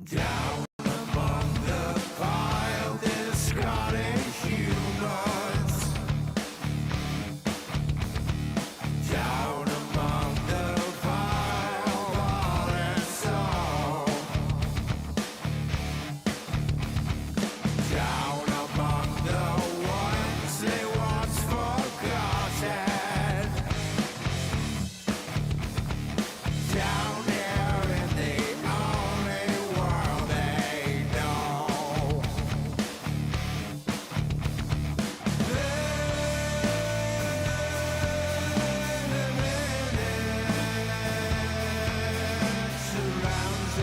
Down among the pile, discarded humans. Down among the pile, bought and sold. Down among the ones they once forgotten. Down here in the only world they know. Surrounds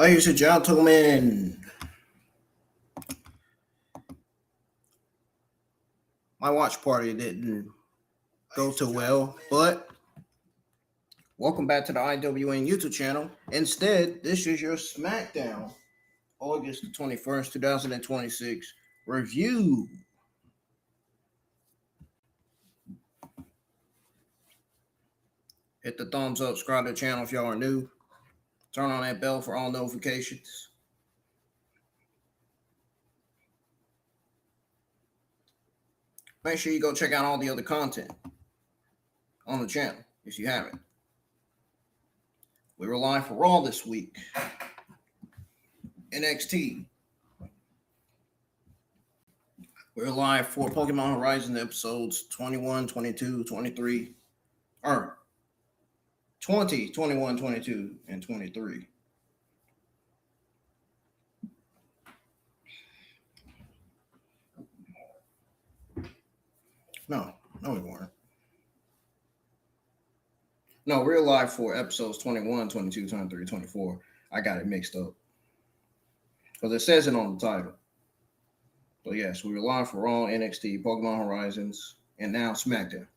Ladies and gentlemen, my watch party didn't go too well, but welcome back to the IWN YouTube channel. Instead, this is your SmackDown, August the 21st, 2026 review. Hit the thumbs up, subscribe to the channel if y'all are new. Turn on that bell for all notifications. Make sure you go check out all the other content on the channel if you haven't. We were live for Raw this week. NXT. We're live for Pokemon Horizon episodes 21, 22, 23, or 20, 21, 22, and 23. No, we weren't. No, we're live for episodes 21, 22, 23, 24. I got it mixed up. Because it says it on the title. But yes, we were live for Raw, NXT, Pokemon Horizons, and now SmackDown.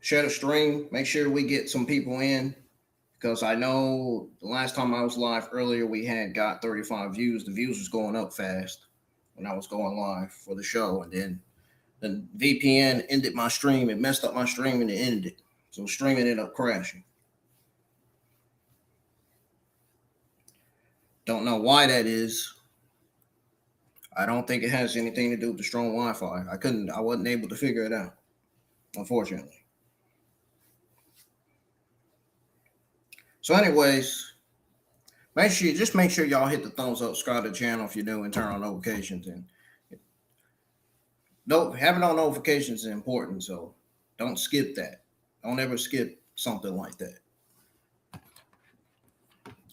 Share the stream. Make sure we get some people in. Because I know the last time I was live earlier, we had got 35 views. The views was going up fast when I was going live for the show. And then the VPN ended my stream. It messed up my stream and it ended it. So stream ended up crashing. Don't know why that is. I don't think it has anything to do with the strong Wi-Fi. I wasn't able to figure it out, unfortunately. So anyways, make sure y'all hit the thumbs up, subscribe to the channel if you're new, and turn on notifications. And having on notifications is important, so don't skip that. Don't ever skip something like that.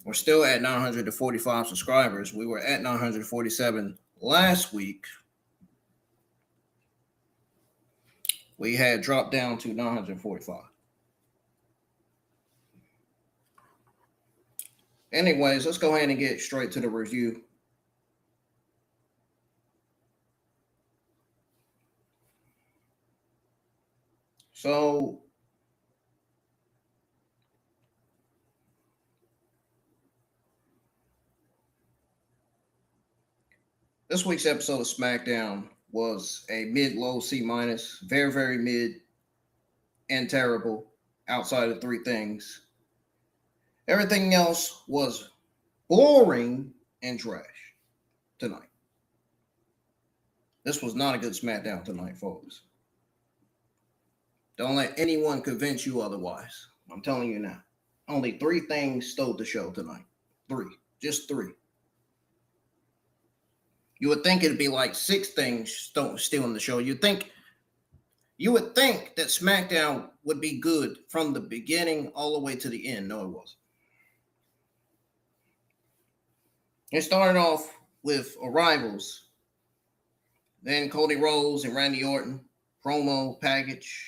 We're still at 945 subscribers. We were at 947 last week. We had dropped down to 945. Anyways, let's go ahead and get straight to the review. So, this week's episode of SmackDown was a mid-low C-, very, very mid and terrible outside of three things. Everything else was boring and trash tonight. This was not a good SmackDown tonight, folks. Don't let anyone convince you otherwise. I'm telling you now. Only three things stole the show tonight. Just three. You would think it'd be like six things stealing the show. You would think that SmackDown would be good from the beginning all the way to the end. No, it wasn't. It started off with arrivals. Then Cody Rhodes and Randy Orton promo package,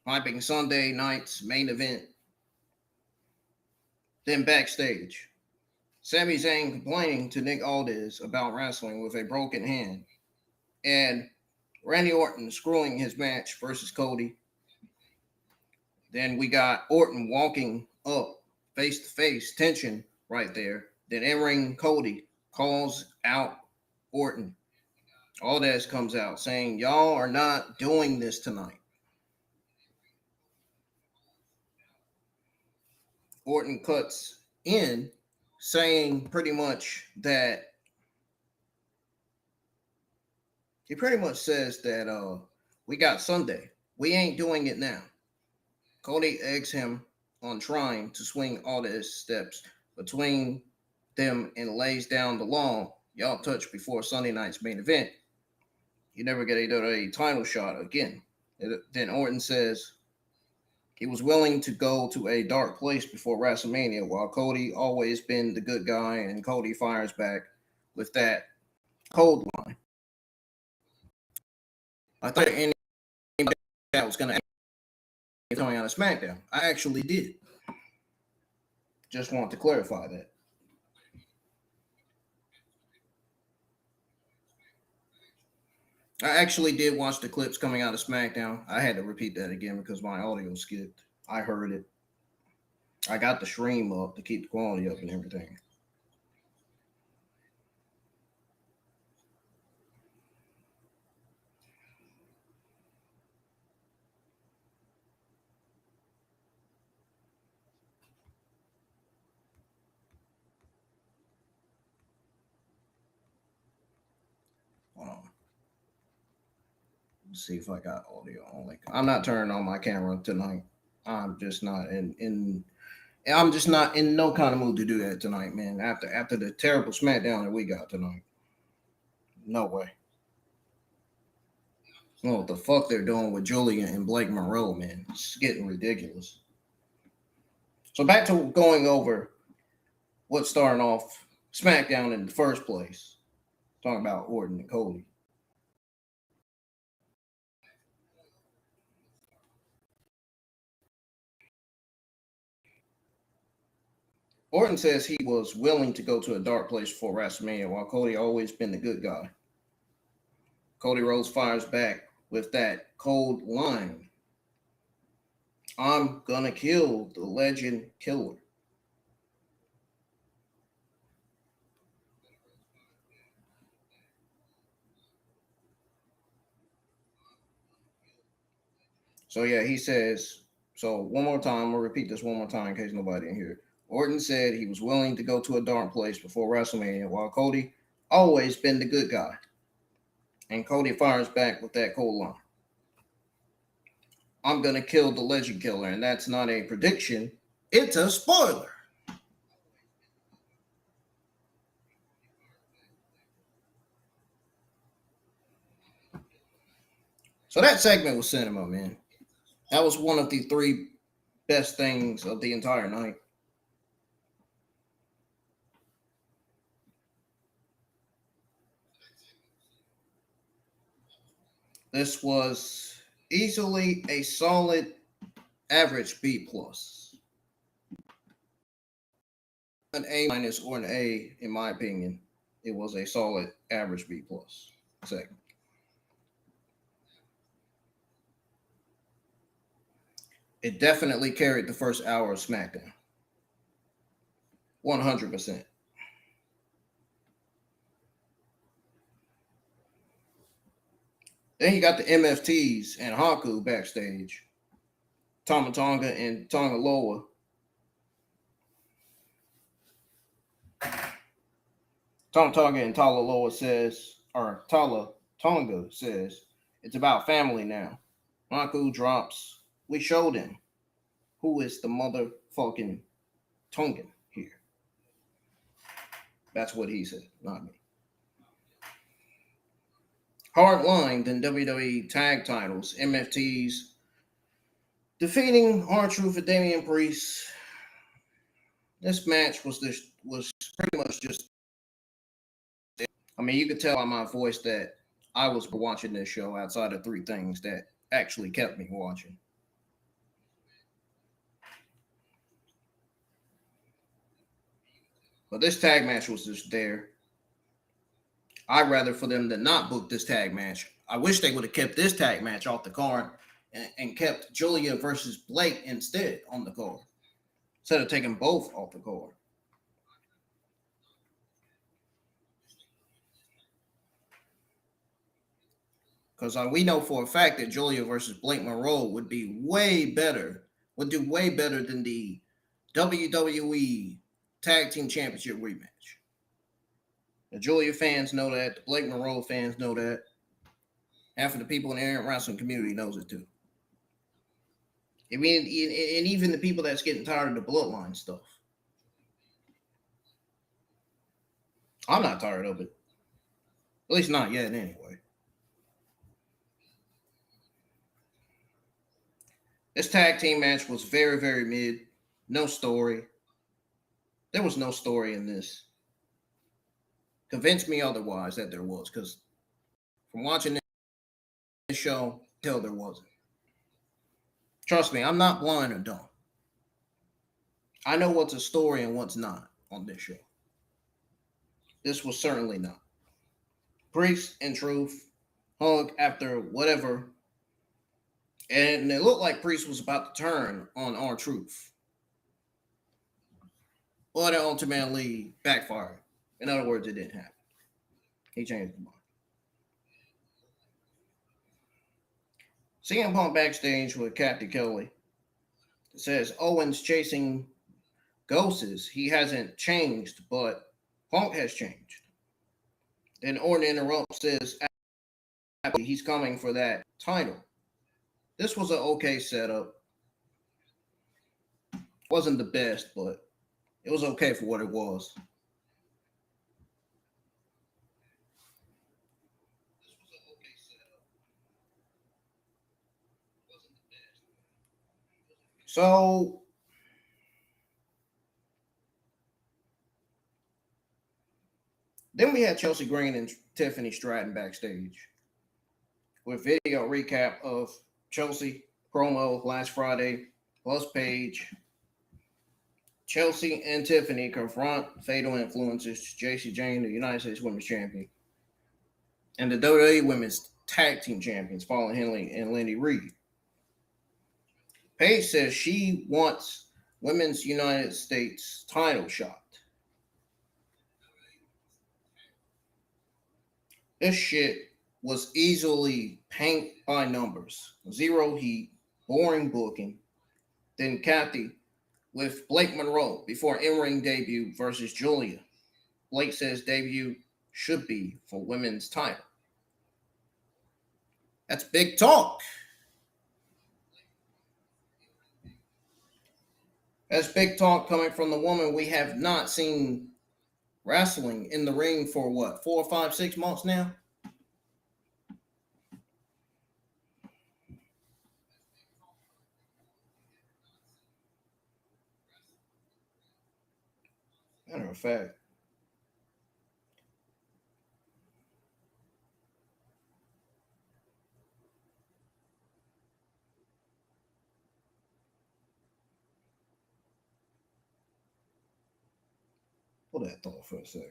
hyping Sunday night's main event. Then backstage, Sami Zayn complaining to Nick Aldis about wrestling with a broken hand, and Randy Orton screwing his match versus Cody. Then we got Orton walking up face-to-face, tension right there. Then in-ring Cody calls out Orton. Aldis comes out saying, y'all are not doing this tonight. Orton cuts in saying pretty much that he pretty much says that we got Sunday. We ain't doing it now. Cody eggs him on trying to swing Aldis steps between them and lays down the law. Y'all touch before Sunday night's main event. You never get a title shot again. Then Orton says he was willing to go to a dark place before WrestleMania, while Cody always been the good guy, and Cody fires back with that cold line. I thought anybody that was going to coming out of SmackDown. I actually did. Just want to clarify that. I actually did watch the clips coming out of SmackDown. I had to repeat that again because my audio skipped. I heard it. I got the stream up to keep the quality up and everything. Hold on. Let's see if I got audio only. I'm not turning on my camera tonight. I'm just not I'm just not in no kind of mood to do that tonight, man. After the terrible SmackDown that we got tonight. No way. know what the fuck they're doing with Giulia and Blake Monroe, man. It's getting ridiculous. So back to going over what's starting off SmackDown in the first place. Talking about Orton and Cody. Orton says he was willing to go to a dark place for WrestleMania, while Cody always been the good guy. Cody Rhodes fires back with that cold line. I'm gonna kill the legend killer. So yeah, he says, so one more time, I'm gonna repeat this one more time in case nobody didn't hear it. Orton said he was willing to go to a dark place before WrestleMania, while Cody always been the good guy. And Cody fires back with that cold line. I'm gonna kill the legend killer, and that's not a prediction, it's a spoiler. So that segment was cinema, man. That was one of the three best things of the entire night. This was easily a solid average B plus. An A minus or an A, in my opinion. It was a solid average B plus segment. It definitely carried the first hour of SmackDown. 100%. Then you got the MFTs and Haku backstage. Tama Tonga and Tonga Loa. Tama Tonga and Tala Loa says, or Tala Tonga says, it's about family now. Haku drops, we showed him who is the motherfucking Tongan here. That's what he said, not me. Hard line than WWE tag titles. MFTs defeating R-Truth Damian Priest. This match was pretty much just. I mean, you could tell by my voice that I was watching this show outside of three things that actually kept me watching. But this tag match was just there. I'd rather for them to not book this tag match. I wish they would have kept this tag match off the card and kept Giulia versus Blake instead on the card, instead of taking both off the card. Because we know for a fact that Giulia versus Blake Monroe would be way better, would do way better than the WWE Tag Team Championship rematch. The Giulia fans know that. The Blake Monroe fans know that. Half of the people in the Aryan wrestling community knows it too. I mean, and even the people that's getting tired of the bloodline stuff. I'm not tired of it. At least not yet, anyway. This tag team match was very, very mid. No story. There was no story in this. Convince me otherwise that there was, because from watching this show, tell there wasn't. Trust me, I'm not blind or dumb. I know what's a story and what's not on this show. This was certainly not. Priest and Truth hug after whatever, and it looked like Priest was about to turn on R-Truth. But it ultimately backfired. In other words, it didn't happen. He changed his mind. CM Punk backstage with Cathy Kelly. It says Owens chasing ghosts. He hasn't changed, but Punk has changed. Then Orton interrupts, says he's coming for that title. This was an okay setup. Wasn't the best, but it was okay for what it was. So then we had Chelsea Green and Tiffany Stratton backstage with video recap of Chelsea promo last Friday plus Paige. Chelsea and Tiffany confront Fatal Influencers, Jacy Jayne, the United States Women's Champion, and the WWE Women's Tag Team Champions, Paula Henley and Lindy Reed. Paige says she wants Women's United States title shot. This shit was easily paint by numbers. Zero heat, boring booking. Then Cathy with Blake Monroe before in-ring debut versus Giulia. Blake says debut should be for women's title. That's big talk. That's big talk coming from the woman we have not seen wrestling in the ring for what, 4, 5, 6 months now? Matter of fact, hold that thought for a second.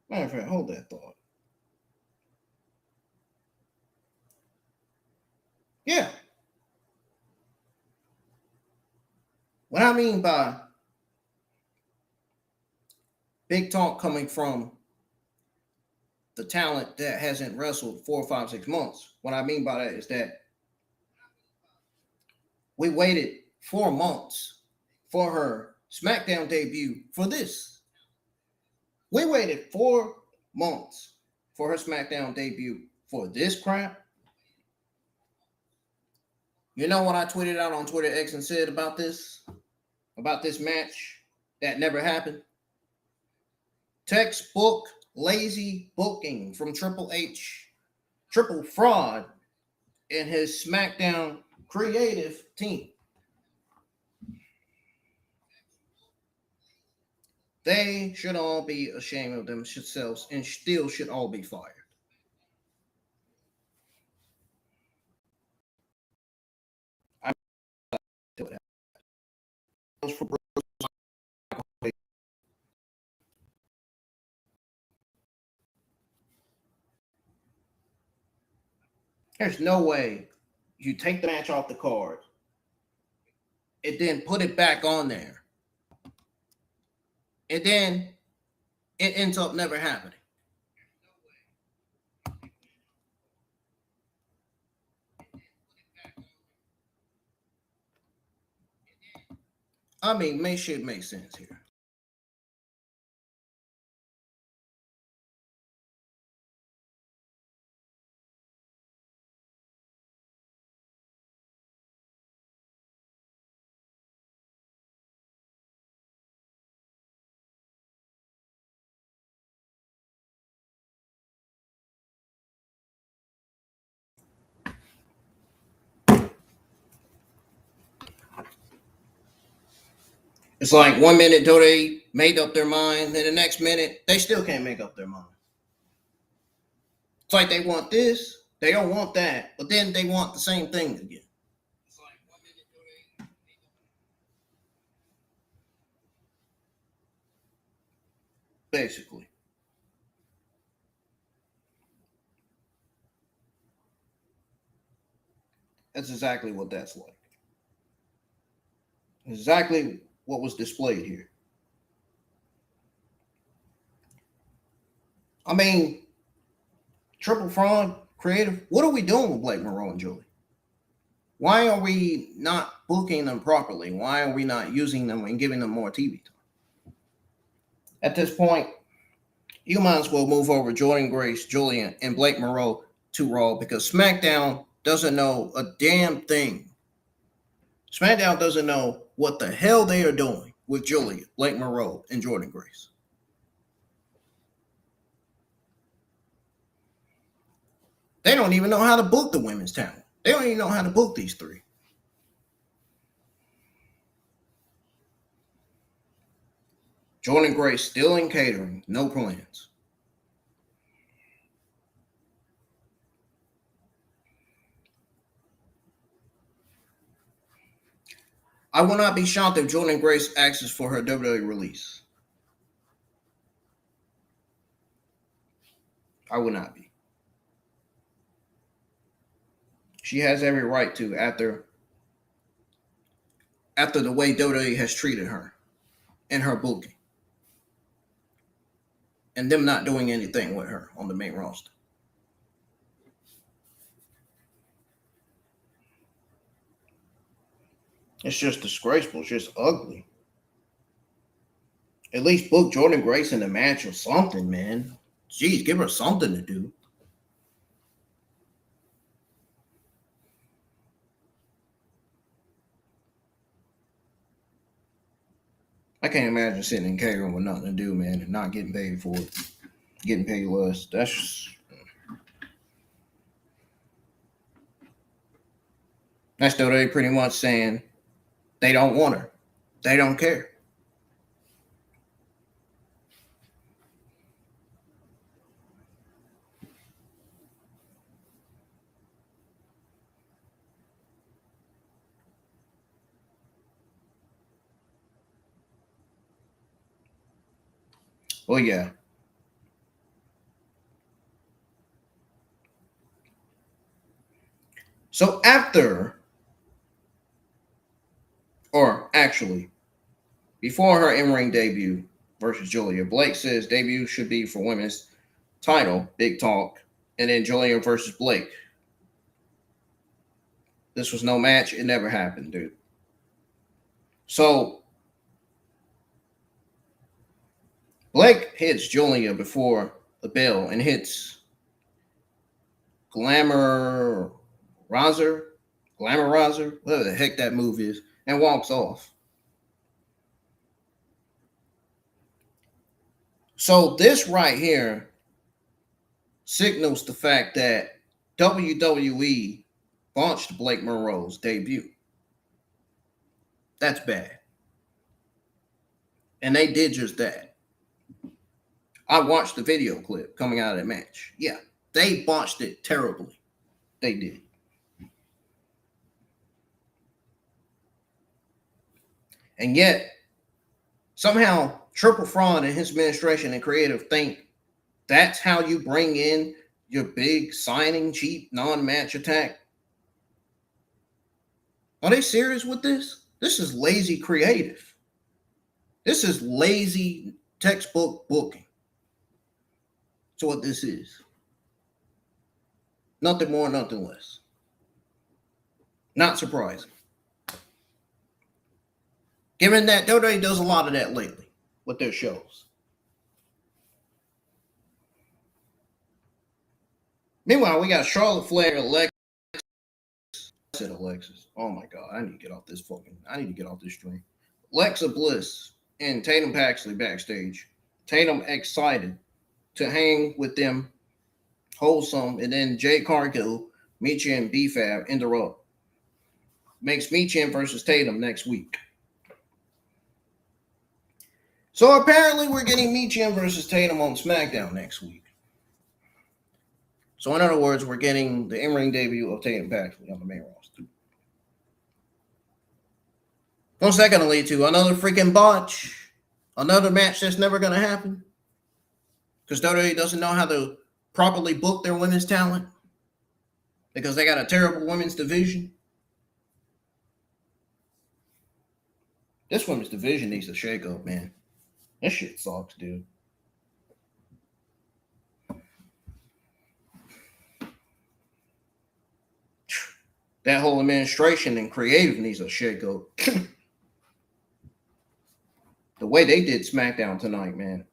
Matter of fact, hold that thought. Yeah. What I mean by big talk coming from the talent that hasn't wrestled 4, 5, 6 months, what I mean by that is that we waited 4 months for her SmackDown debut for this. We waited 4 months for her SmackDown debut for this crap. You know what I tweeted out on Twitter X and said about this match that never happened? Textbook lazy booking from Triple H, triple fraud in his SmackDown creative team. They should all be ashamed of themselves and still should all be fired. There's no way you take the match off the card and then put it back on there, and then it ends up never happening. I mean, make sure it makes sense here. It's like 1 minute they made up their mind, then the next minute they still can't make up their mind. It's like they want this, they don't want that, but then they want the same thing again. basically. That's exactly what that's like. Exactly what was displayed here. I mean, Triple Fraud Creative, what are we doing with Blake Monroe and Giulia? Why are we not booking them properly? Why are we not using them and giving them more TV time? At this point, you might as well move over Jordynne Grace, Giulia, and Blake Monroe to Raw because SmackDown doesn't know a damn thing. SmackDown doesn't know what the hell they are doing with Giulia, Blake Monroe, and Jordynne Grace. They don't even know how to book the women's talent. They don't even know how to book these three. Jordynne Grace still in catering, no plans. I will not be shocked if Jordynne Grace asks for her WWE release. I would not be. She has every right to after the way WWE has treated her and her booking. And them not doing anything with her on the main roster. It's just disgraceful. It's just ugly. At least book Jordynne Grace in the match or something, man. Jeez, give her something to do. I can't imagine sitting in catering with nothing to do, man, and not getting paid for it. Getting paid less. That's just... That's WWE pretty much saying they don't want her. They don't care. Well, yeah. So after, or actually, before her in-ring debut versus Giulia, Blake says debut should be for women's title, big talk, and then Giulia versus Blake. This was no match. It never happened, dude. So Blake hits Giulia before the bell and hits Glamorizer, whatever the heck that move is, and walks off. So this right here signals the fact that WWE botched Blake Monroe's debut. That's bad. And they did just that. I watched the video clip coming out of that match. Yeah, they botched it terribly. They did. And yet, somehow, Triple Fraud and his administration and creative think that's how you bring in your big signing, cheap, non-match attack. Are they serious with this? This is lazy creative. This is lazy textbook booking. That's what this is. Nothing more, nothing less. Not surprising. Given that WWE does a lot of that lately with their shows. Meanwhile, we got Charlotte Flair, Alexis. I said Alexis. Oh my God, I need to get off this stream. Alexa Bliss and Tatum Paxley backstage. Tatum excited to hang with them, wholesome, and then Jay Cargill, Michi and B-Fab interrupt. Makes Michi versus Tatum next week. So apparently we're getting Michi versus Tatum on SmackDown next week. So in other words, we're getting the in-ring debut of Tatum Paxley on the main roster. What's that going to lead to? Another freaking botch? Another match that's never going to happen? Because WWE doesn't know how to properly book their women's talent because they got a terrible women's division. This women's division needs a shakeup, man. This shit sucks, dude. That whole administration and creative needs a shakeup. The way they did SmackDown tonight, man.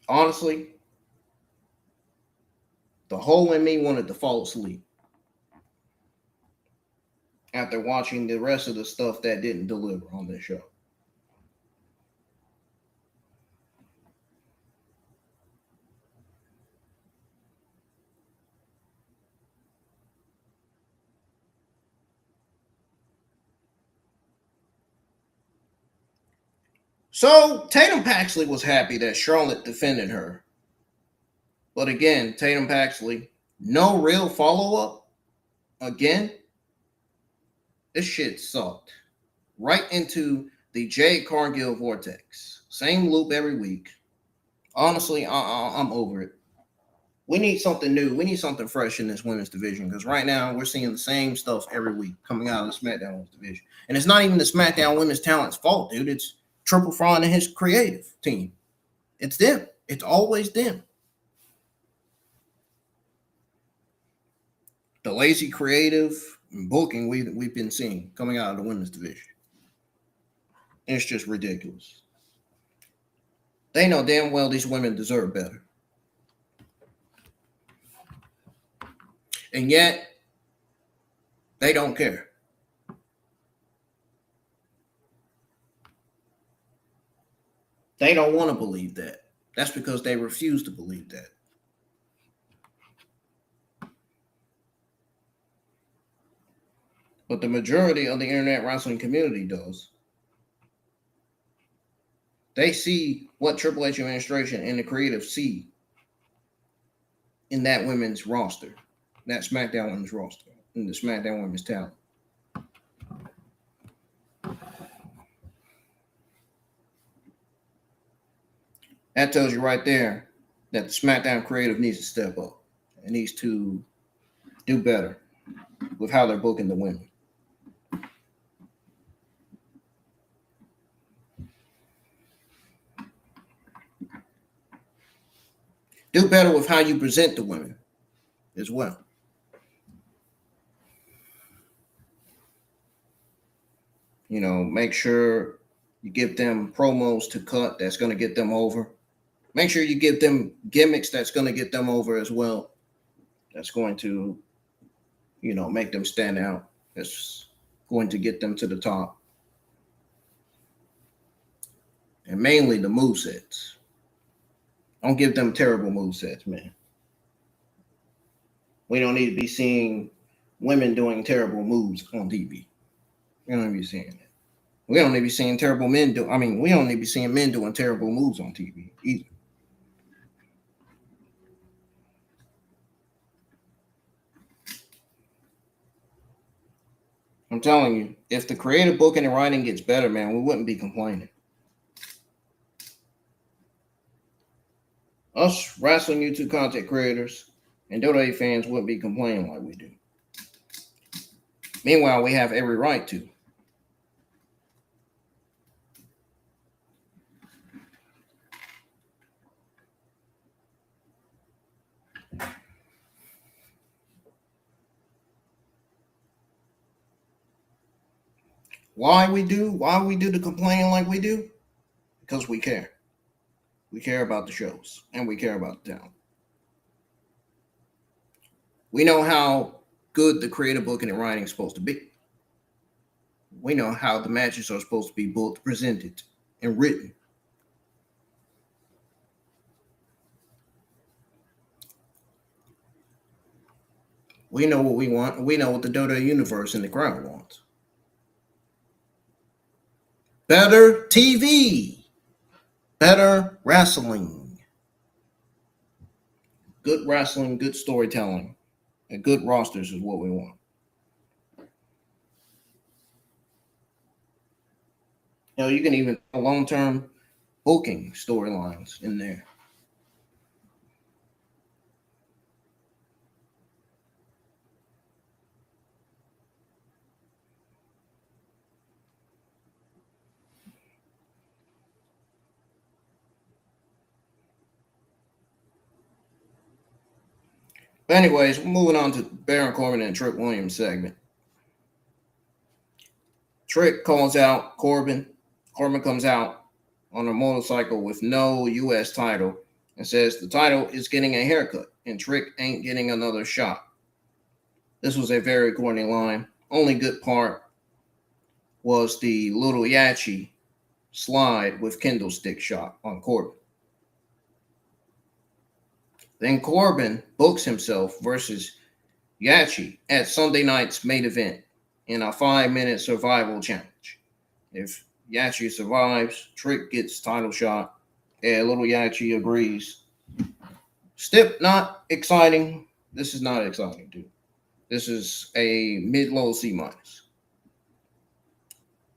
Honestly, the hole in me wanted to fall asleep after watching the rest of the stuff that didn't deliver on this show. So Tatum Paxley was happy that Charlotte defended her. But again, Tatum Paxley, no real follow-up. Again, this shit sucked. Right into the Jade Cargill vortex. Same loop every week. Honestly, I'm over it. We need something new. We need something fresh in this women's division because right now we're seeing the same stuff every week coming out of the SmackDown women's division. And it's not even the SmackDown women's talent's fault, dude. It's Triple Fraud and his creative team. It's them. It's always them. The lazy creative and booking we've been seeing coming out of the women's division. It's just ridiculous. They know damn well these women deserve better. And yet, they don't care. They don't want to believe that. That's because they refuse to believe that. But the majority of the internet wrestling community does. They see what Triple H administration and the creative see in that women's roster, that SmackDown women's roster, in the SmackDown women's talent. That tells you right there that the SmackDown creative needs to step up. It needs to do better with how they're booking the women. Do better with how you present the women as well. You know, make sure you give them promos to cut that's going to get them over. Make sure you give them gimmicks that's going to get them over as well. That's going to, you know, make them stand out. That's going to get them to the top. And mainly the movesets. Don't give them terrible movesets, man. We don't need to be seeing women doing terrible moves on TV. We don't need to be seeing that. We don't need to be seeing terrible men do. I mean, we don't need to be seeing men doing terrible moves on TV either. I'm telling you, if the creative booking and writing gets better, man, we wouldn't be complaining. Us wrestling YouTube content creators and WWE fans wouldn't be complaining like we do. Meanwhile, we have every right to. Why we do the complaining like we do? Because we care. We care about the shows and we care about the talent. We know how good the creative booking and writing is supposed to be. We know how the matches are supposed to be both presented and written. We know what we want. We know what the WWE universe and the crowd wants. Better TV. Better wrestling. Good wrestling, good storytelling, and good rosters is what we want. You can even long-term booking storylines in there. But anyways, we're moving on to Baron Corbin and Trick Williams segment. Trick calls out Corbin. Corbin comes out on a motorcycle with no U.S. title and says the title is getting a haircut and Trick ain't getting another shot. This was a very corny line. Only good part was the little Yachi slide with kendo stick shot on Corbin. Then Corbin books himself versus Yachi at Sunday night's main event in a 5-minute survival challenge. If Yachi survives, Trick gets title shot. And little Yachi agrees. Stip, not exciting. This is not exciting, dude. This is a mid-low C-.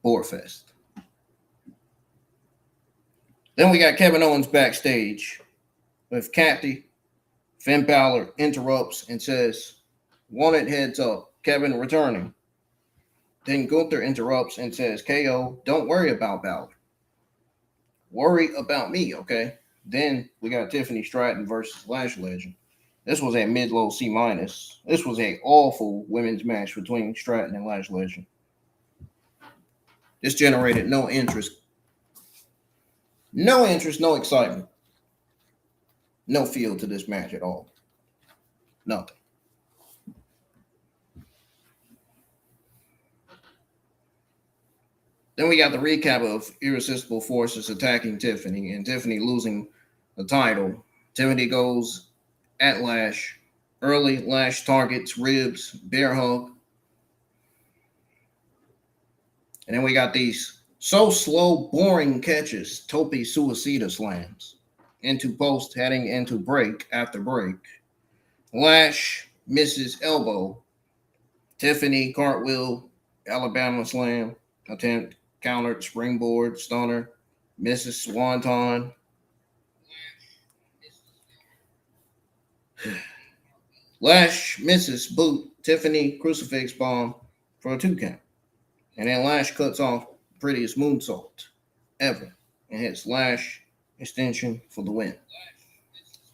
Bore fest. Then we got Kevin Owens backstage with Cathy. Finn Balor interrupts and says, "Wanted heads up, Kevin returning." Then Gunther interrupts and says, "KO, don't worry about Balor. Worry about me, okay?" Then we got Tiffany Stratton versus Lash Legend. This was a mid-low C-. This was an awful women's match between Stratton and Lash Legend. This generated no interest. No interest, no excitement. No feel to this match at all. Nothing. Then we got the recap of Irresistible Forces attacking Tiffany and Tiffany losing the title. Tiffany goes at Lash. Early, Lash targets ribs, bear hug. And then we got these so slow, boring catches, Tope Suicida slams into post, heading into break after break. Lash misses elbow. Tiffany cartwheel, Alabama slam attempt, countered springboard, stunner, misses swanton. Lash misses boot, Tiffany crucifix bomb for a 2 count. And then Lash cuts off prettiest moonsault ever and hits Lash extension for the win.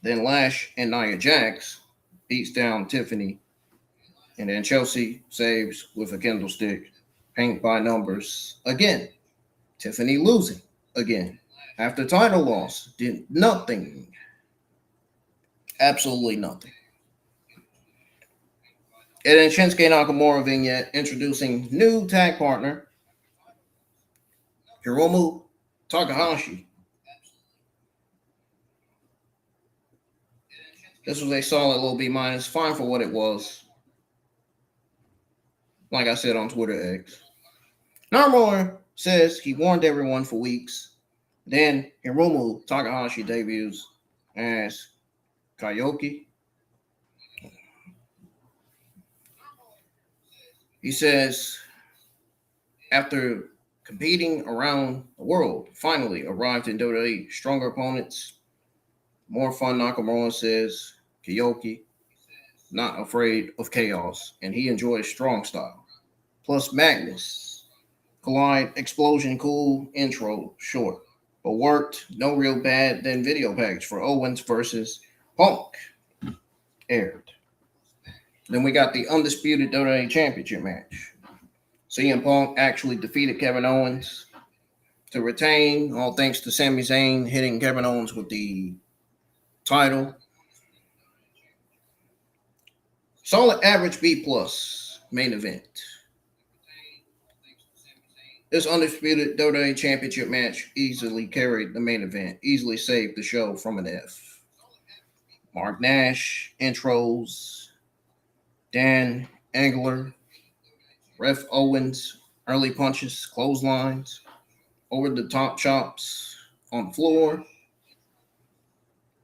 Then Lash and Nia Jax beats down Tiffany. And then Chelsea saves with a kendo stick. Paint by numbers again. Tiffany losing again. After title loss, did nothing. Absolutely nothing. And then Shinsuke Nakamura vignette introducing new tag partner, Hiromu Takahashi. This was a solid little B-, fine for what it was. Like I said on Twitter X. Nakamura says he warned everyone for weeks. Then Hiromu Takahashi debuts as Kiyoki. He says, after competing around the world, finally arrived in WWE, stronger opponents, more fun. Nakamura says, Kiyoki, not afraid of chaos, and he enjoys strong style. Plus Magnus, collide, explosion, cool, intro, short, but worked, no real bad, then video package for Owens versus Punk, aired. Then we got the Undisputed WWE Championship match. CM Punk actually defeated Kevin Owens to retain, all thanks to Sami Zayn hitting Kevin Owens with the title. Solid average B+ main event. This Undisputed WWE Championship match easily carried the main event, easily saved the show from an F. Mark Nash, intros, Dan Engler, Ref Owens, early punches, clotheslines, over the top chops on the floor.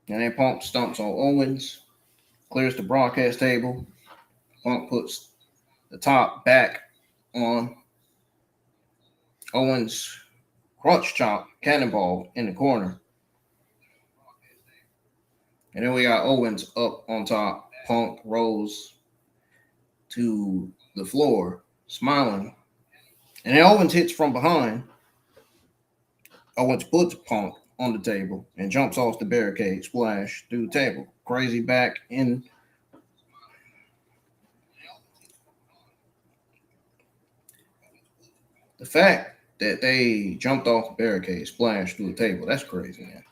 And then Punk stomps on Owens, clears the broadcast table. Punk puts the top back on. Owens crotch chop, cannonball in the corner. And then we got Owens up on top. Punk rolls to the floor, smiling. And then Owens hits from behind. Owens puts Punk on the table and jumps off the barricade, splash through the table. Crazy back in. The fact that they jumped off the barricade, splashed through the table, that's crazy, man.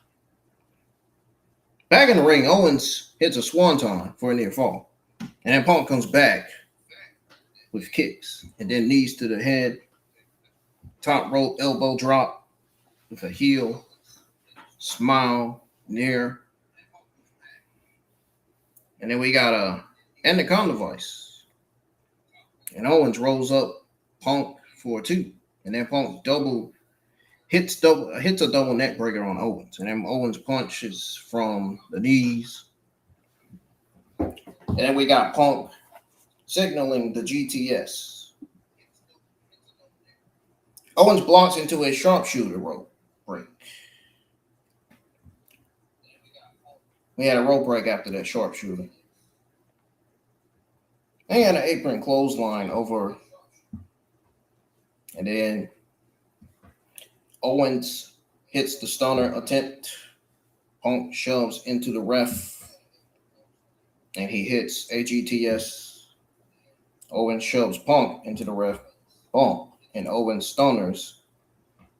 Back in the ring, Owens hits a swanton for a near fall. And then Punk comes back with kicks and then knees to the head, top rope elbow drop with a heel, smile, near. And then we got a anaconda device. And Owens rolls up Punk for a 2. And then Punk hits a double neck breaker on Owens. And then Owens punches from the knees. And then we got Punk signaling the GTS. Owens blocks into a sharpshooter rope break. We had a rope break after that sharpshooter. And he had an apron clothesline over. And then Owens hits the stunner attempt. Punk shoves into the ref. And he hits a GTS. Owens shoves Punk into the ref. Bump. And Owens stunners.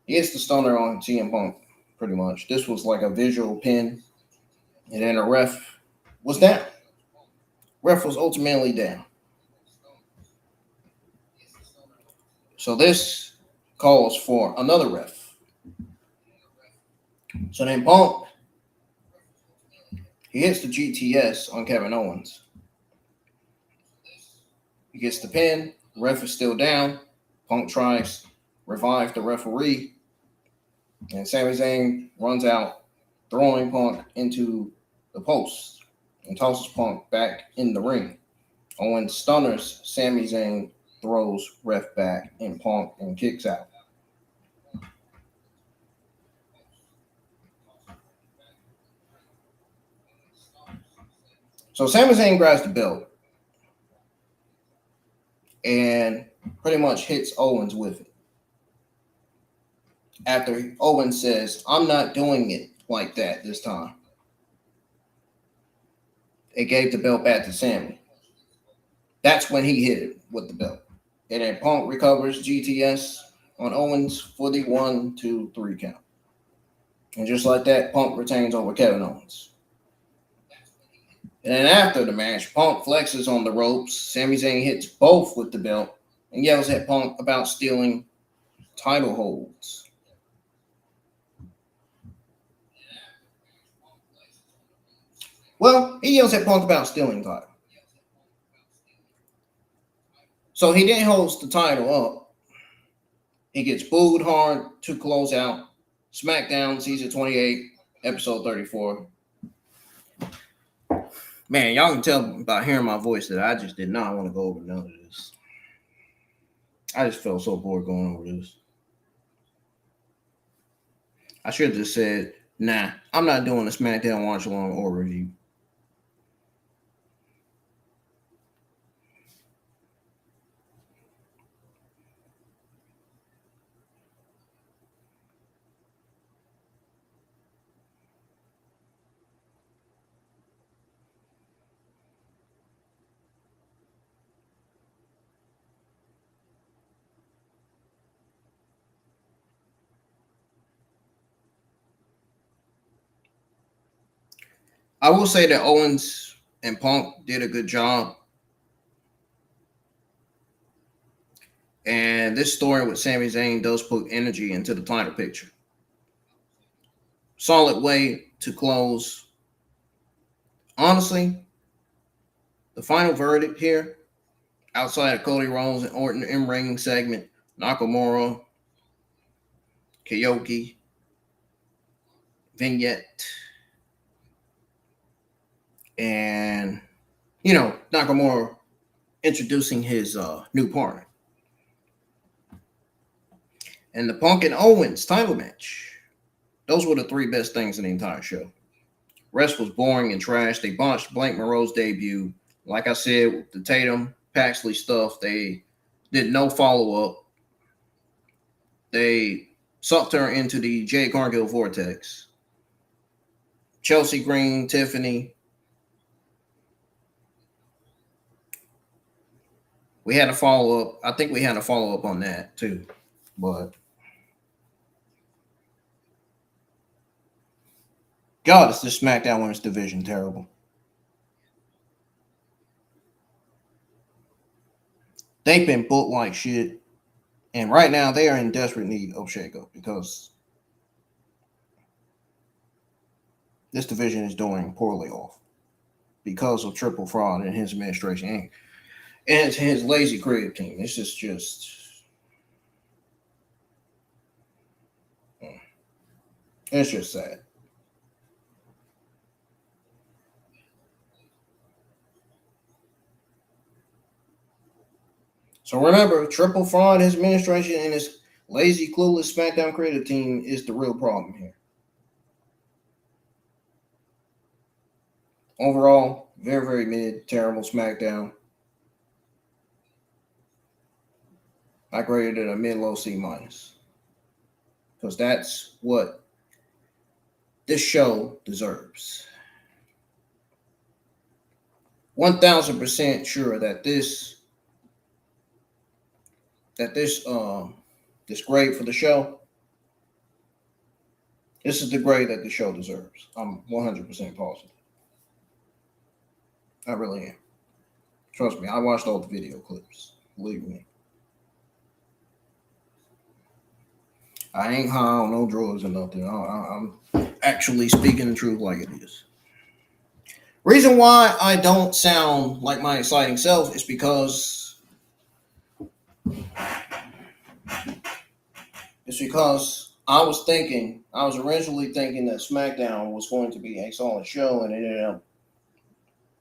He hits the stunner on CM Punk, pretty much. This was like a visual pin. And then the ref was down. Ref was ultimately down. So this calls for another ref. So then Punk, he hits the GTS on Kevin Owens. He gets the pin. The ref is still down. Punk tries to revive the referee. And Sami Zayn runs out, throwing Punk into the post and tosses Punk back in the ring. Owens stunners Sami Zayn, throws ref back in Punk and kicks out. So Sami Zayn grabs the belt and pretty much hits Owens with it. After Owens says, "I'm not doing it like that this time." It gave the belt back to Sami. That's when he hit it with the belt. And then Punk recovers GTS on Owens for the 1, 2, 3 count. And just like that, Punk retains over Kevin Owens. And then after the match, Punk flexes on the ropes. Sami Zayn hits both with the belt and yells at Punk about stealing title holds. Well, he yells at Punk about stealing title. So he then holds the title up. He gets booed hard to close out SmackDown Season 28, Episode 34. Man, y'all can tell by hearing my voice that I just did not want to go over none of this. I just felt so bored going over this. I should have just said, nah, I'm not doing a SmackDown watch along or review. I will say that Owens and Punk did a good job. And this story with Sami Zayn does put energy into the title picture. Solid way to close. Honestly, the final verdict here, outside of Cody Rhodes and Orton in-ring segment, Nakamura, Kiyoki, vignette, and, Nakamura introducing his new partner. and the Punk and Owens title match. Those were the three best things in the entire show. Rest was boring and trash. They botched Blake Monroe's debut. Like I said, with the Tatum Paxley stuff, they did no follow-up. They sucked her into the Jade Cargill vortex. Chelsea Green, Tiffany. We had a follow-up. I think we had a follow-up on that too. But God, is this SmackDown Women's Division terrible. They've been booked like shit. And right now they are in desperate need of shakeup because this division is doing poorly off because of Triple Fraud and his administration and his lazy creative team. This is just it's just sad. So remember, Triple Fraud, his administration, and his lazy, clueless SmackDown creative team is the real problem here. Overall, very, very mid, terrible SmackDown. I graded it a mid-low C minus. Because that's what this show deserves. 1,000% sure that this grade for the show, this is the grade that the show deserves. I'm 100% positive. I really am. Trust me, I watched all the video clips. Believe me. I ain't high on no drugs or nothing. I'm actually speaking the truth like it is. Reason why I don't sound like my exciting self is because I was originally thinking that SmackDown was going to be a solid show, and it ended up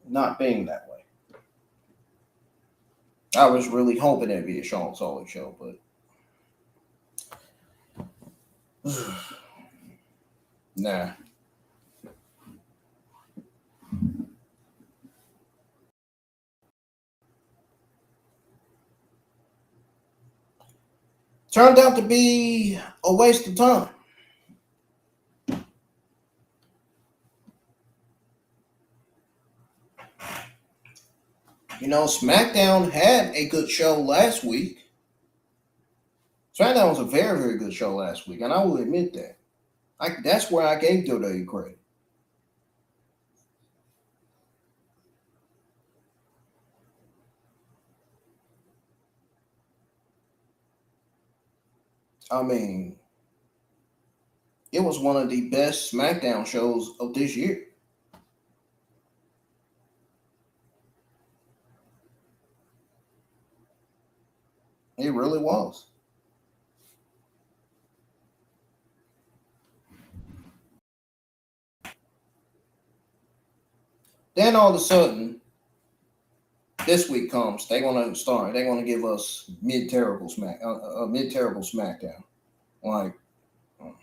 not being that way. I was really hoping it'd be a solid show, but nah. Turned out to be a waste of time. You know, SmackDown had a good show last week. SmackDown was a very, very good show last week, and I will admit that. That's where I gave WWE credit. I mean, it was one of the best SmackDown shows of this year. It really was. Then all of a sudden, this week comes. They're gonna give us mid-terrible SmackDown. Like, at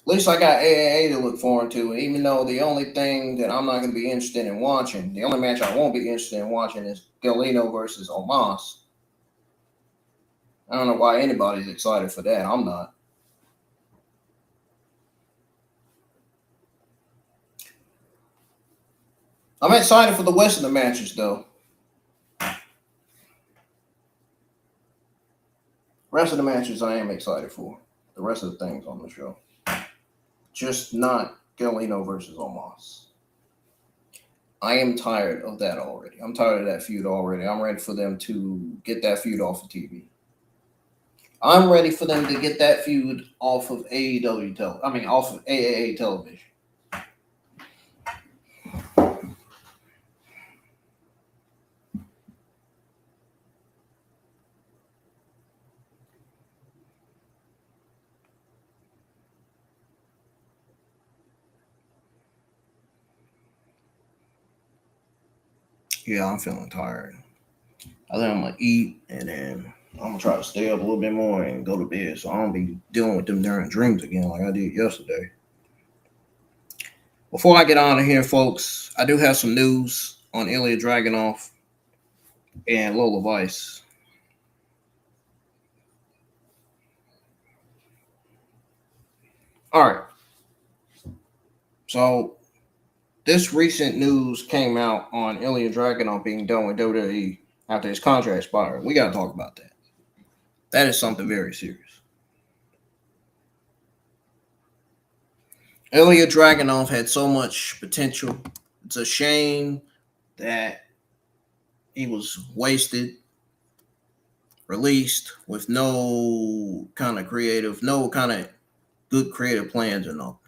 least I got AAA to look forward to. Even though the only thing that I'm not going to be interested in watching, the only match I won't be interested in watching is Galeno versus Omos. I don't know why anybody's excited for that. I'm not. I'm excited for the rest of the matches, though. Rest of the matches I am excited for. The rest of the things on the show. Just not Galeno versus Omos. I am tired of that already. I'm tired of that feud already. I'm ready for them to get that feud off of TV. I'm ready for them to get that feud off of off of AAA television. Yeah, I'm feeling tired. I think I'm gonna eat and then I'm gonna try to stay up a little bit more and go to bed, so I don't be dealing with them during dreams again like I did yesterday. Before I get on here, folks, I do have some news on Ilya Dragunov and Lola Vice. All right. So this recent news came out on Ilya Dragunov being done with WWE after his contract expired. We got to talk about that. That is something very serious. Ilya Dragunov had so much potential. It's a shame that he was wasted, released with no kind of good creative plans or nothing.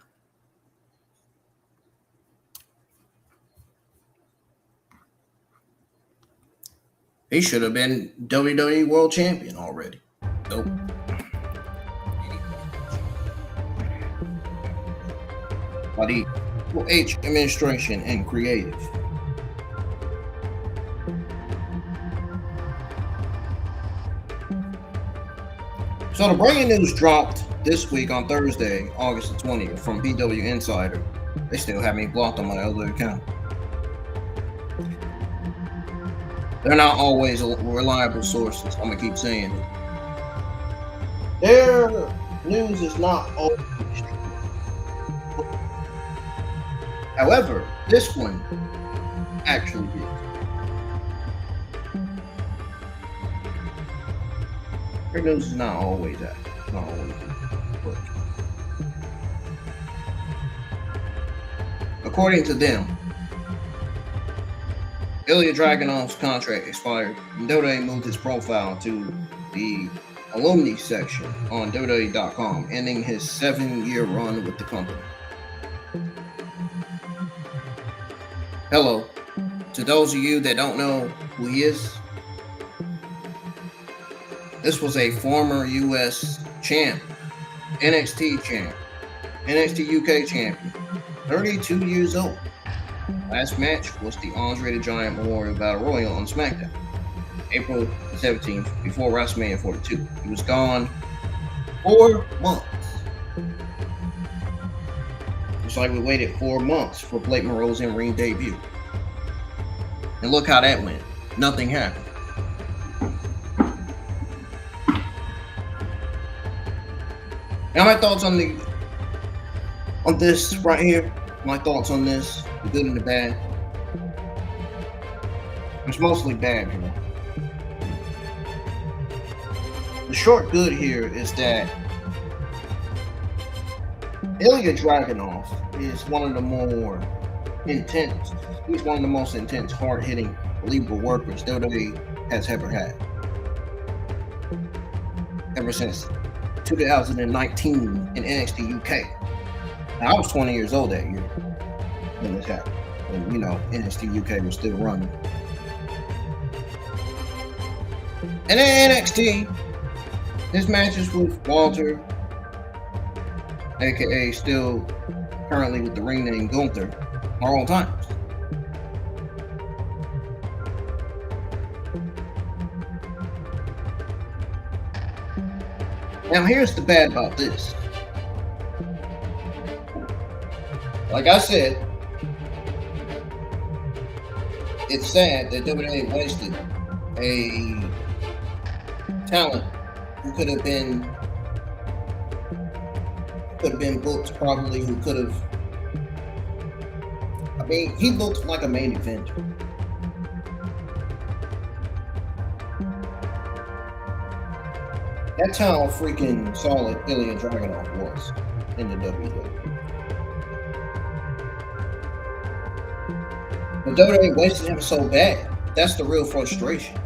He should have been WWE World Champion already. Nope. By the H administration and creative. So the breaking news dropped this week on Thursday, August the 20th, from PW Insider. They still have me blocked on my other account. They're not always reliable sources. I'm gonna keep saying it. Their news is not always true. However, this one actually is. Their news is not always that. Not always. But according to them, Ilya Dragunov's contract expired, and WWE moved his profile to the alumni section on WWE.com, ending his 7-year run with the company. Hello, to those of you that don't know who he is, this was a former U.S. champ, NXT champ, NXT UK champion, 32 years old. Last match was the Andre the Giant Memorial Battle Royal on SmackDown, April 17th, before WrestleMania 42. He was gone 4 months. Just like we waited 4 months for Blake Monroe's in-ring debut. And look how that went. Nothing happened. Now my thoughts on this right here. My thoughts on this, the good and the bad. It's mostly bad here. The short good here is that Ilya Dragunov is one of the more intense. He's one of the most intense, hard-hitting, believable workers WWE has ever had. Ever since 2019 in NXT UK. Now, I was 20 years old that year when this happened. And, NXT UK was still running. And then NXT, his matches with Walter, aka still currently with the ring name Gunther, are all times. Now, here's the bad about this. Like I said, it's sad that WWE wasted a talent who could have been booked properly, who could have, he looked like a main eventer. That's how freaking solid Ilya Dragunov was in the WWE. But WWE wasted him so bad. That's the real frustration.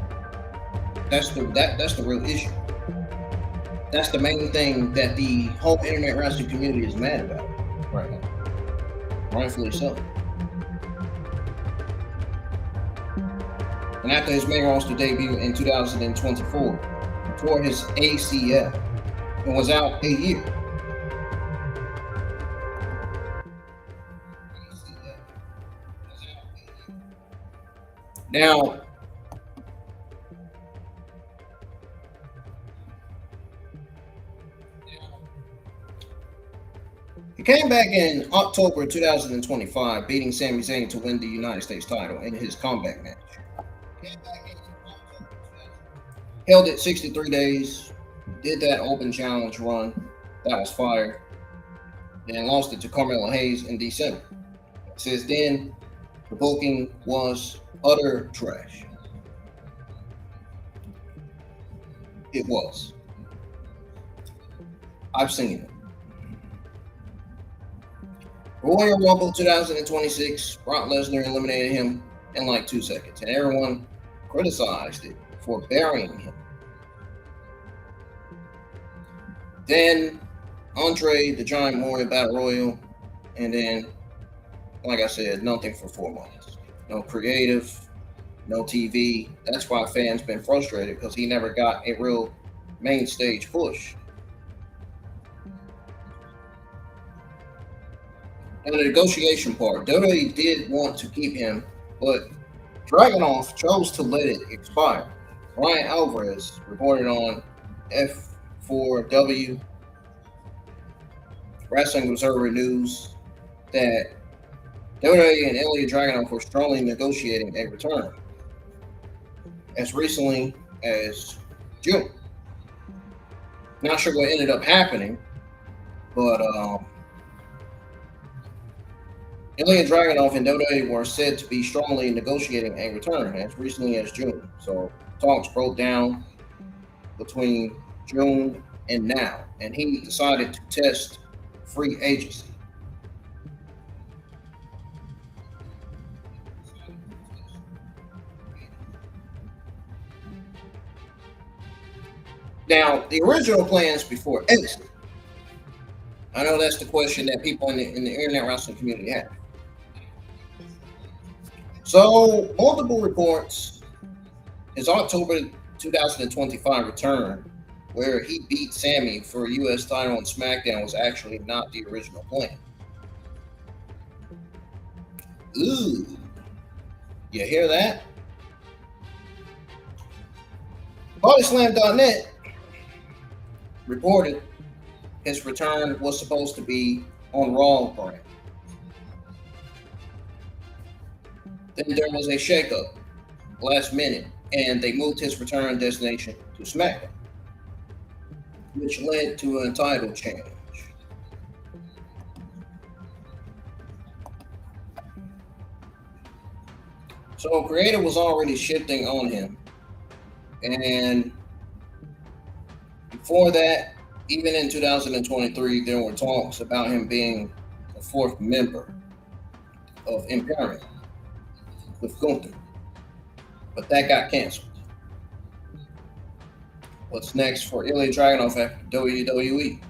That's the real issue. That's the main thing that the whole internet wrestling community is mad about right now. Rightfully so. And after his main roster debut in 2024, tore his ACL and was out a year. Now, He came back in October 2025, beating Sami Zayn to win the United States title in his comeback match. Held it 63 days, did that open challenge run, that was fire, and lost it to Carmelo Hayes in December. Since then, the booking was utter trash. It was. I've seen it. Royal Rumble 2026, Brock Lesnar eliminated him in like 2 seconds, and everyone criticized it for burying him. Then Andre the Giant Memorial Battle Royal, and then, like I said, nothing for 4 months. No creative, no TV. That's why fans been frustrated, because he never got a real main stage push. And the negotiation part, WWE did want to keep him, but Dragunov chose to let it expire. Ryan Alvarez reported on F4W Wrestling Observer News that WWE and Ilya Dragunov were strongly negotiating a return as recently as June. Not sure what ended up happening, but Ilya Dragunov and WWE were said to be strongly negotiating a return as recently as June. So talks broke down between June and now, and he decided to test free agency. Now, the original plans before exit, I know that's the question that people in the internet wrestling community have. So, multiple reports, his October 2025 return, where he beat Sami for a U.S. title on SmackDown, was actually not the original plan. Ooh, you hear that? BodySlam.net reported his return was supposed to be on Raw brand. Then there was a shakeup last minute, and they moved his return destination to SmackDown, which led to a title change. So creative was already shifting on him, and before that, even in 2023, there were talks about him being a 4th member of Imperium with Gunther, but that got canceled. What's next for Ilya Dragunov after WWE?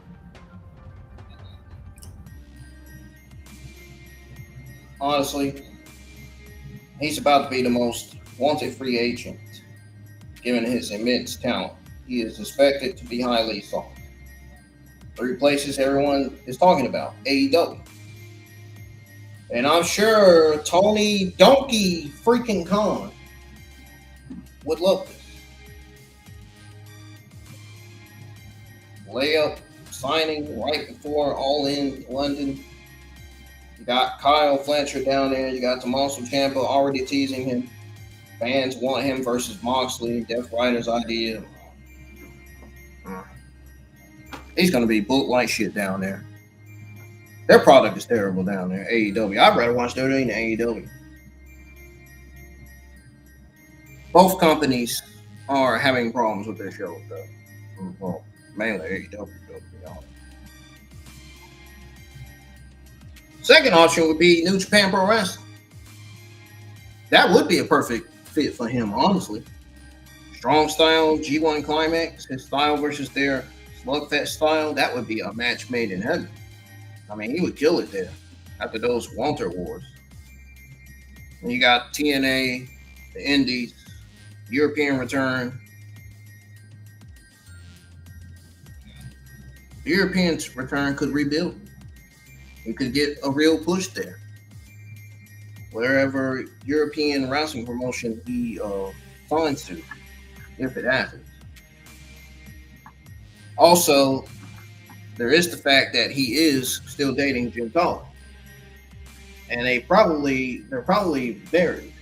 Honestly, he's about to be the most wanted free agent, given his immense talent. He is expected to be highly sought. 3 places everyone is talking about: AEW. And I'm sure Tony Donkey freaking Khan would love this. Layup signing right before All In London. You got Kyle Fletcher down there. You got Tommaso Ciampa already teasing him. Fans want him versus Moxley. Death Rider's idea. He's going to be booked like shit down there. Their product is terrible down there, AEW. I'd rather watch WWE than AEW. Both companies are having problems with their shows, though. Well, mainly AEW, to be honest. Second option would be New Japan Pro Wrestling. That would be a perfect fit for him, honestly. Strong style, G1 Climax, his style versus their Slugfest style, that would be a match made in heaven. I mean, he would kill it there after those Walter Wars. And you got TNA, the Indies, European return. The European return could rebuild. He could get a real push there. Wherever European wrestling promotion he finds to, if it happens. Also, there is the fact that he is still dating Tala, and they're probably married.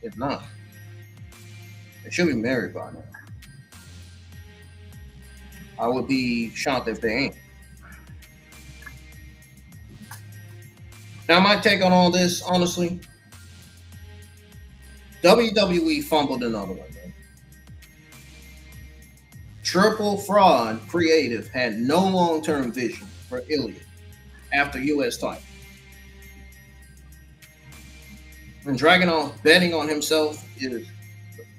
If not, they should be married by now. I would be shocked if they ain't. Now, my take on all this, honestly, WWE fumbled another one, man. Triple Fraud Creative had no long-term vision for Ilya after U.S. title. And Dragunov betting on himself is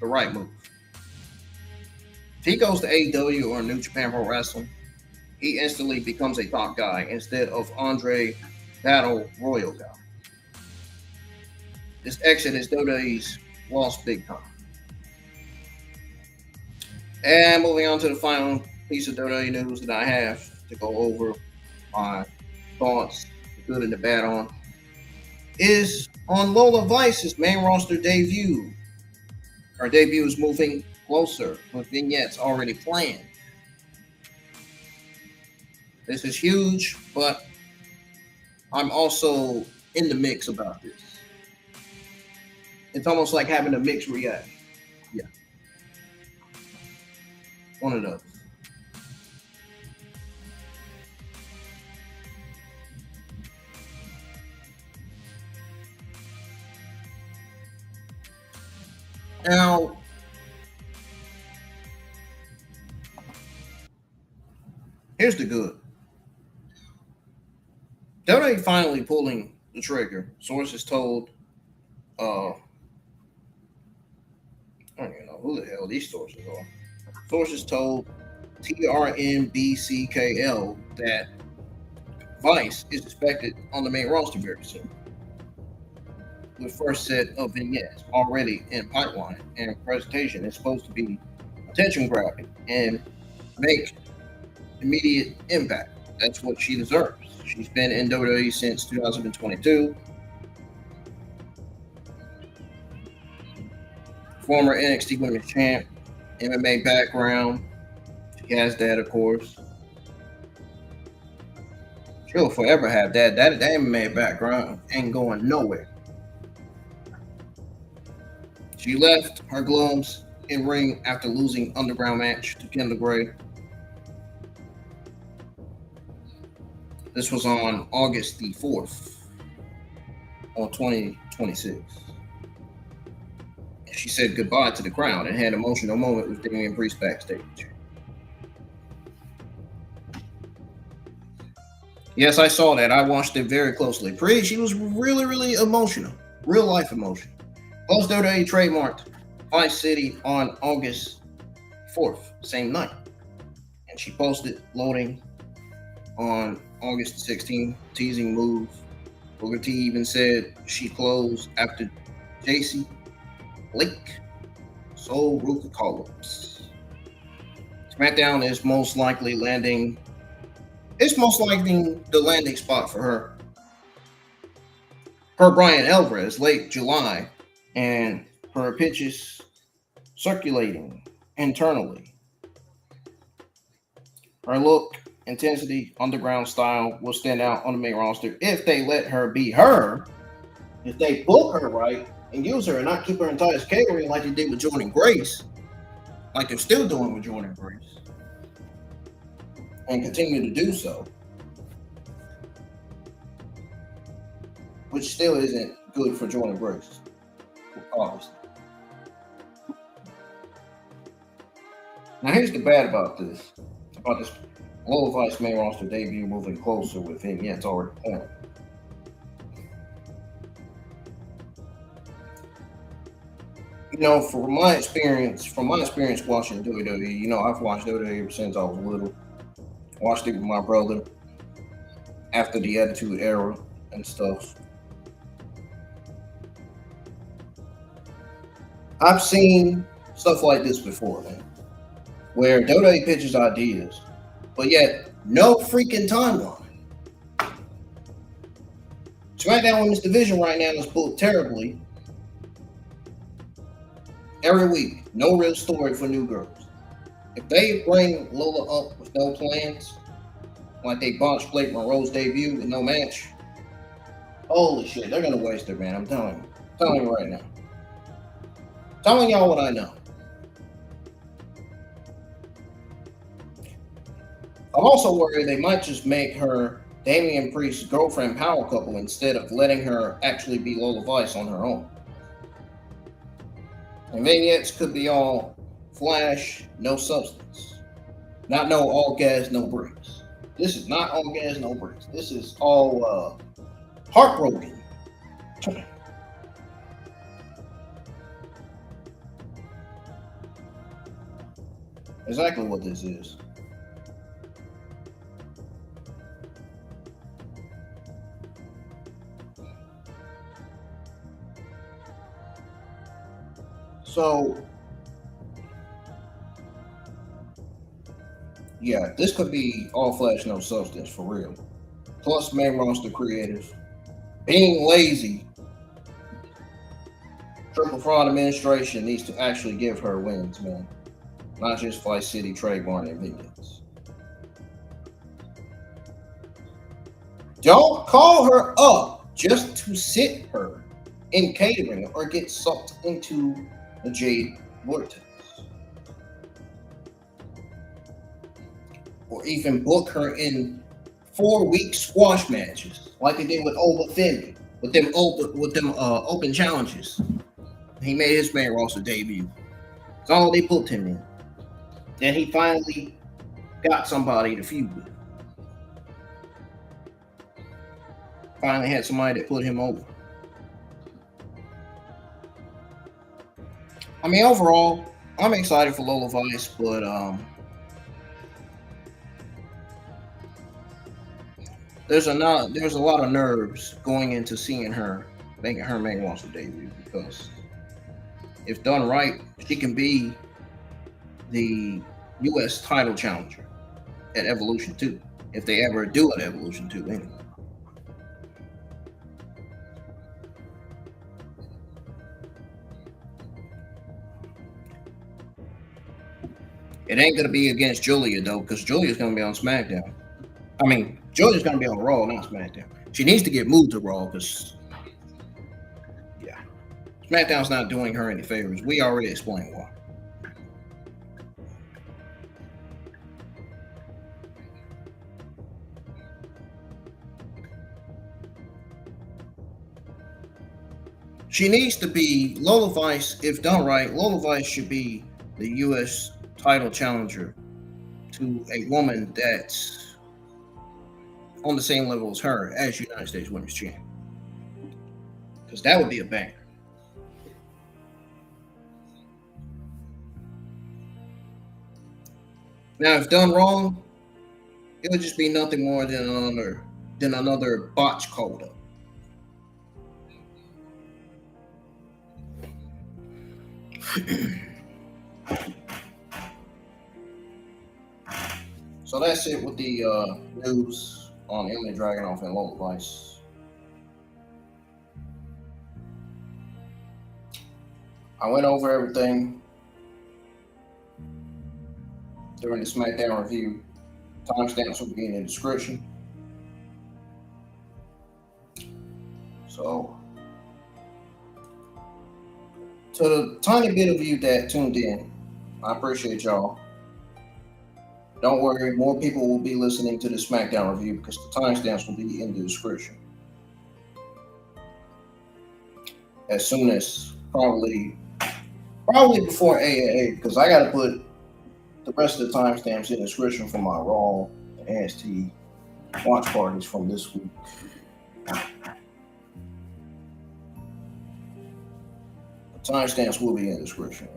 the right move. If he goes to AEW or New Japan Pro Wrestling, he instantly becomes a top guy instead of Andre Battle Royal guy. This exit is WWE's lost big time. And moving on to the final piece of WWE news that I have to go over my thoughts, the good and the bad on, is on Lola Vice's main roster debut. Her debut is moving closer with vignettes already planned. This is huge, but I'm also in the mix about this. It's almost like having a mixed reaction. Yeah. One of those. Now, here's the good. WWE finally pulling the trigger. Sources told, I don't even know who the hell these sources are. Sources told TRNBCKL that Vice is expected on the main roster very soon. The first set of vignettes already in pipeline, and presentation is supposed to be attention grabbing and make immediate impact. That's what she deserves. She's been in WWE since 2022. Former NXT Women's Champ, MMA background. She has that, of course. She'll forever have that. That MMA background ain't going nowhere. She left her gloves in ring after losing underground match to Kendall Gray. This was on August the 4th of 2026. She said goodbye to the crowd and had an emotional moment with Damian Priest backstage. Yes, I saw that. I watched it very closely. Priest, she was really, really emotional. Real life emotion. Plus, WWE trademarked Vice City on August 4th, same night. And she posted loading on August 16th, teasing move. Booker T even said she closed after JC Blake sold Ruka columns. SmackDown is most likely the landing spot for her. Per Brian Alvarez, late July, and her pitches circulating internally. Her look, intensity, underground style will stand out on the main roster if they let her be her. If they book her right and use her and not keep her in Titus catering like they did with Jordan Grace, like they're still doing with Jordan Grace, and continue to do so, which still isn't good for Jordan Grace, obviously. Now here's the bad about this Low Vice main roster debut moving closer with vignettes already planned. You know, from my experience watching WWE, you know, I've watched WWE ever since I was little. Watched it with my brother after the Attitude Era and stuff. I've seen stuff like this before, man, where WWE pitches ideas, but yet no freaking timeline. SmackDown Women's Division right now is booked terribly. Every week, no real story for new girls. If they bring Lola up with no plans, like they botched Blake Monroe's debut with no match. Holy shit, they're gonna waste it, man. I'm telling you. I'm telling you right now. Telling y'all what I know. I'm also worried they might just make her Damian Priest's girlfriend power couple instead of letting her actually be Lola Vice on her own. And vignettes could be all flash, no substance. Not no all gas, no bricks. This is not all gas, no bricks. This is all heartbroken. Exactly what this is. So, yeah, this could be all flash, no substance for real. Plus, main roster creators being lazy. Triple Fraud Administration needs to actually give her wins, man. Not just Vice City, trademark, and vignettes. Don't call her up just to sit her in catering or get sucked into the Jade Vortex. Or even book her in 4-week squash matches like they did with Ova Finn with them open challenges. He made his main roster debut. That's all they booked him in. Then he finally got somebody to feud with. Finally had somebody that put him over. I mean, overall, I'm excited for Lola Vice, but there's a lot of nerves going into seeing her making her main roster debut, because if done right, she can be the U.S. title challenger at Evolution 2, if they ever do it at Evolution 2 anyway. It ain't gonna be against Giulia though, because Giulia's gonna be on SmackDown. I mean, Giulia's gonna be on Raw, not SmackDown. She needs to get moved to Raw because, yeah, SmackDown's not doing her any favors. We already explained why. She needs to be Lola Vice. If done right, Lola Vice should be the U.S. title challenger to a woman that's on the same level as her as United States Women's Champion. Because that would be a banger. Now, if done wrong, it would just be nothing more than another botch called up. So that's it with the news on Emily Dragunov and Lola Vice. I went over everything during the SmackDown review. Timestamps will be in the description. So, to the tiny bit of you that tuned in, I appreciate y'all. Don't worry, more people will be listening to the SmackDown review because the timestamps will be in the description. As soon as probably before AAA, because I got to put the rest of the timestamps in the description for my Raw and NXT watch parties from this week. The timestamps will be in the description.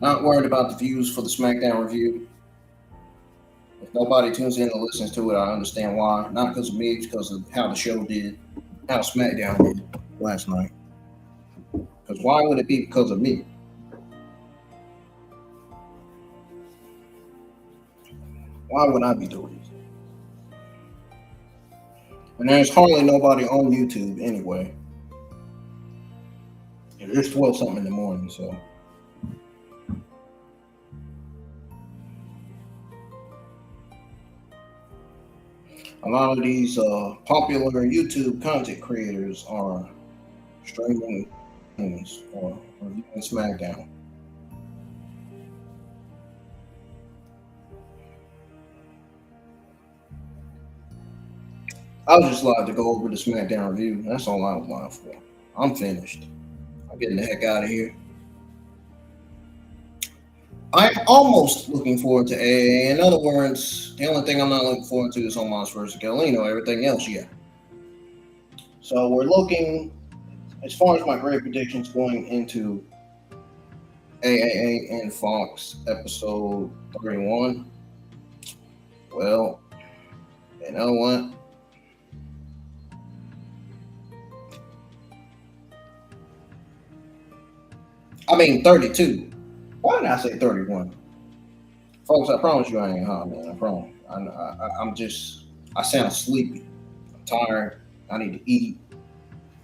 Not worried about the views for the SmackDown review. If nobody tunes in and listens to it, I understand why. Not because of me, it's because of how the show did, how SmackDown did last night. Because why would it be because of me? Why would I be the reason? And there's hardly nobody on YouTube anyway. It's 12 something in the morning, so. A lot of these popular YouTube content creators are streaming things or reviewing SmackDown. I was just like to go over the SmackDown review. That's all I was lying for. I'm finished. I'm getting the heck out of here. I'm almost looking forward to AA. In other words, the only thing I'm not looking forward to is Omos versus Galeno. Everything else, yeah. So we're looking, as far as my great predictions going into AAA and Fox episode 31. Well, you know what? I mean 32. Why did I say 31? Folks, I promise you I ain't hot, man. I promise. I sound sleepy. I'm tired. I need to eat.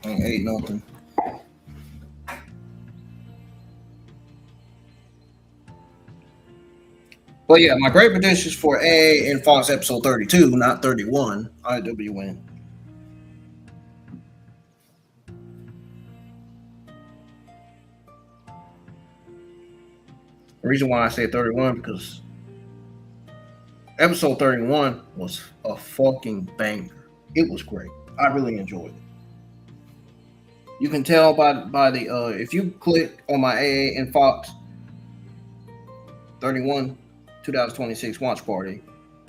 I ain't ate nothing. But yeah, my great predictions for A and Fox episode 32, not 31. IW win. The reason why I say 31 because episode 31 was a fucking banger. It was great. I really enjoyed it. You can tell by the if you click on my AA and Fox 31 2026 watch party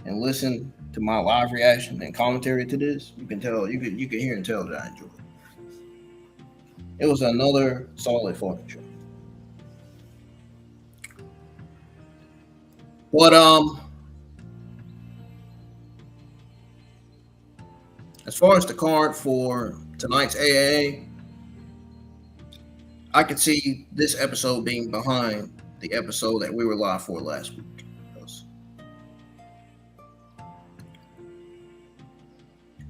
and listen to my live reaction and commentary to this, you can tell you can hear and tell that I enjoyed it. It was another solid fucking show. But as far as the card for tonight's AAA, I could see this episode being behind the episode that we were live for last week.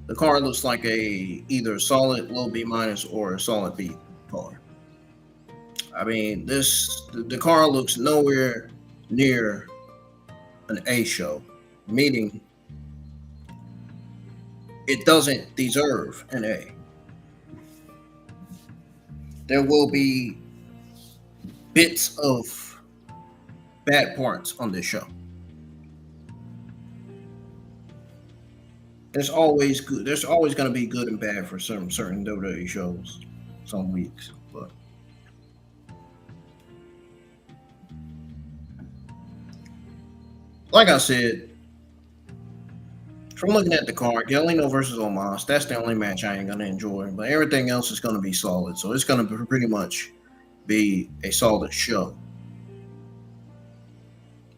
The card looks like either a solid low B minus or a solid B card. I mean, the card looks nowhere near an A show, meaning it doesn't deserve an A. There will be bits of bad parts on this show. There's always good. There's always going to be good and bad for certain WWE shows, some weeks. But like I said, from looking at the card, Galeno versus Omos, that's the only match I ain't going to enjoy. But everything else is going to be solid. So it's going to pretty much be a solid show.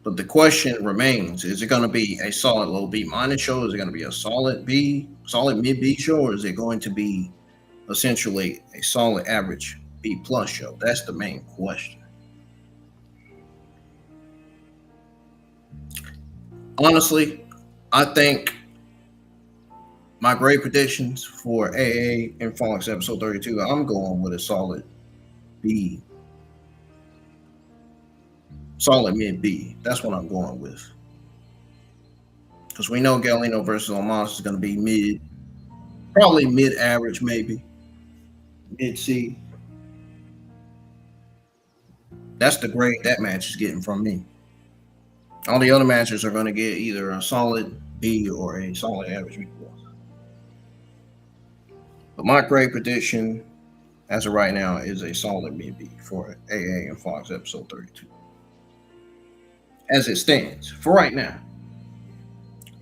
But the question remains, is it going to be a solid low B minus show? Is it going to be a solid mid B show? Or is it going to be essentially a solid average B plus show? That's the main question. Honestly, I think my great predictions for AA and Fox episode 32, I'm going with a solid B. Solid mid B. That's what I'm going with. Because we know Galeno versus Omos is going to be mid, probably mid average, maybe mid C. That's the grade that match is getting from me. All the other matches are going to get either a solid B or a solid average B plus. But my grade prediction as of right now is a solid mid B for AA and Fox episode 32. As it stands for right now.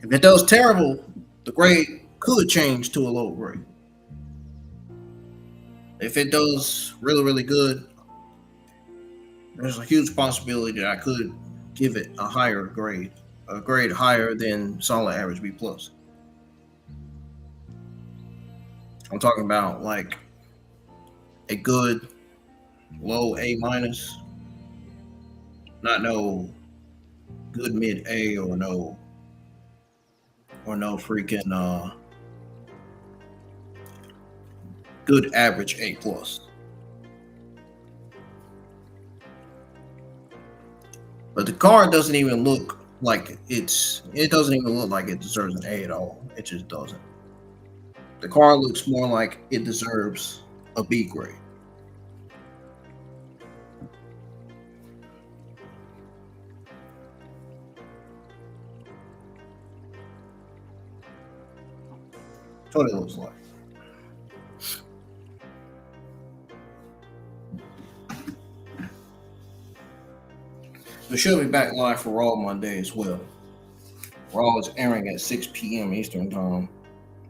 If it does terrible, the grade could change to a low grade. If it does really, really good, there's a huge possibility that I could give it a higher grade, a grade higher than solid average B plus. I'm talking about like a good low A minus, not no good mid A or no freaking good average A plus. But the card doesn't even look Like it doesn't even look like it deserves an A at all. It just doesn't. The card looks more like it deserves a B grade. That's what it looks like. So she'll be back live for Raw Monday as well. Raw is airing at 6 p.m. Eastern Time.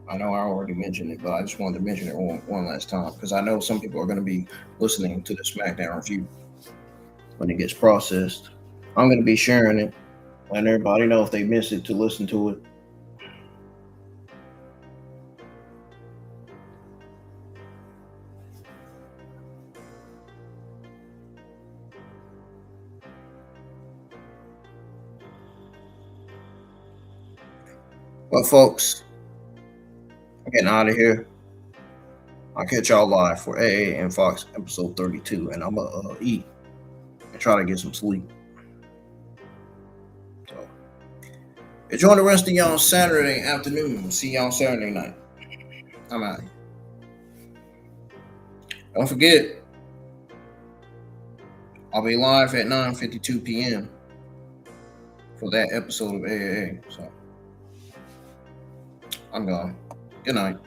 I know I already mentioned it, but I just wanted to mention it one last time because I know some people are going to be listening to the SmackDown review when it gets processed. I'm going to be sharing it, letting everybody know if they miss it to listen to it. But folks, I'm getting out of here. I'll catch y'all live for AA and Fox episode 32, and I'm gonna eat and try to get some sleep. So enjoy the rest of y'all Saturday afternoon. See y'all Saturday night. I'm out. Don't forget, I'll be live at 9:52 p.m. for that episode of AAA. So I'm gone. Good night.